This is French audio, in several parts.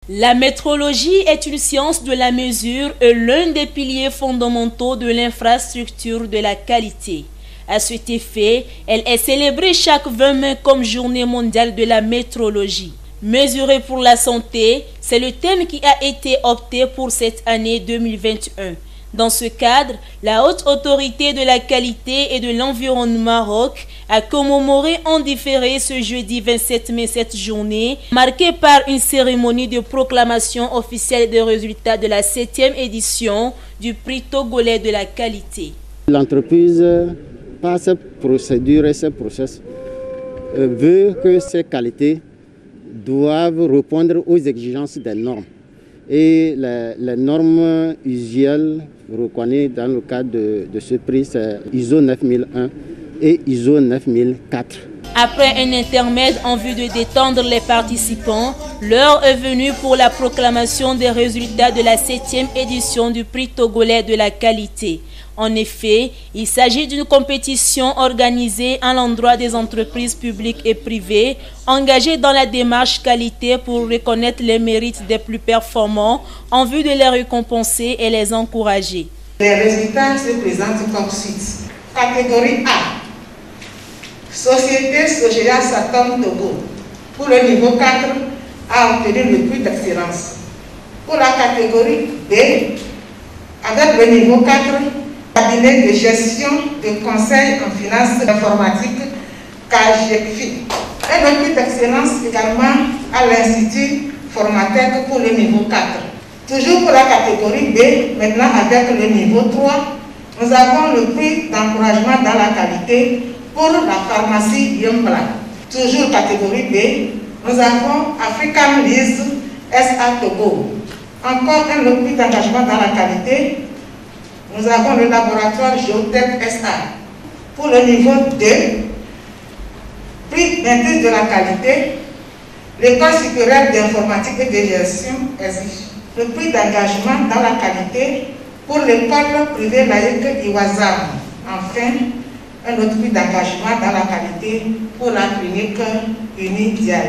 La métrologie est une science de la mesure et l'un des piliers fondamentaux de l'infrastructure de la qualité. À cet effet, elle est célébrée chaque 20 mai comme Journée mondiale de la métrologie. Mesurer pour la santé, c'est le thème qui a été opté pour cette année 2021. Dans ce cadre, la Haute Autorité de la Qualité et de l'Environnement ROC a commémoré en différé ce jeudi 27 mai cette journée, marquée par une cérémonie de proclamation officielle des résultats de la 7e édition du prix togolais de la qualité. L'entreprise, par cette procédure et ce processus, veut que ces qualités doivent répondre aux exigences des normes. Et les normes usuelles reconnues dans le cadre de ce prix, c'est ISO 9001 et ISO 9004. Après un intermède en vue de détendre les participants, l'heure est venue pour la proclamation des résultats de la 7e édition du prix togolais de la qualité. En effet, il s'agit d'une compétition organisée à l'endroit des entreprises publiques et privées engagées dans la démarche qualité pour reconnaître les mérites des plus performants en vue de les récompenser et les encourager. Les résultats se présentent comme suit. Catégorie A. Société Sogea Satom Togo, pour le niveau 4, a obtenu le prix d'excellence. Pour la catégorie B, avec le niveau 4, cabinet de gestion de conseil en finances informatiques, CAGECFI. Et le prix d'excellence également à l'Institut Formatec pour le niveau 4. Toujours pour la catégorie B, maintenant avec le niveau 3, nous avons le prix d'encouragement dans la qualité pour la pharmacie Yombla. Toujours catégorie B, nous avons African Lise SA Togo. Encore un autre prix d'engagement dans la qualité. Nous avons le laboratoire Géotech SA. Pour le niveau 2, prix maîtrise de la qualité, l'École supérieure d'informatique et de gestion exige le prix d'engagement dans la qualité pour l'école privée laïque Iwazam. Enfin, un autre prix d'engagement dans la qualité pour la clinique Unidial.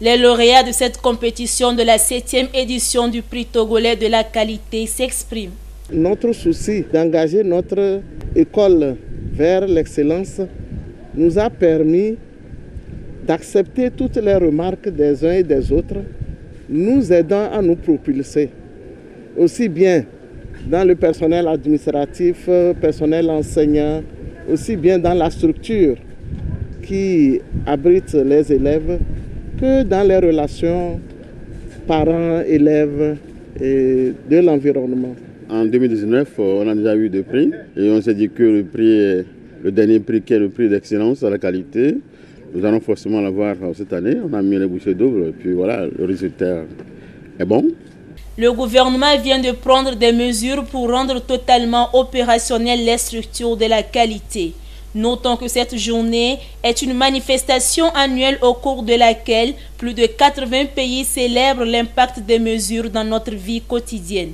Les lauréats de cette compétition de la 7e édition du prix togolais de la qualité s'expriment. Notre souci d'engager notre école vers l'excellence nous a permis d'accepter toutes les remarques des uns et des autres, nous aidant à nous propulser, aussi bien dans le personnel administratif, personnel enseignant, aussi bien dans la structure qui abrite les élèves que dans les relations parents-élèves et de l'environnement. En 2019, on a déjà eu des prix et on s'est dit que le dernier prix qui est le prix d'excellence à la qualité, nous allons forcément l'avoir cette année. On a mis les bouchées doubles et puis voilà, le résultat est bon. Le gouvernement vient de prendre des mesures pour rendre totalement opérationnelles les structures de la qualité. Notons que cette journée est une manifestation annuelle au cours de laquelle plus de 80 pays célèbrent l'impact des mesures dans notre vie quotidienne.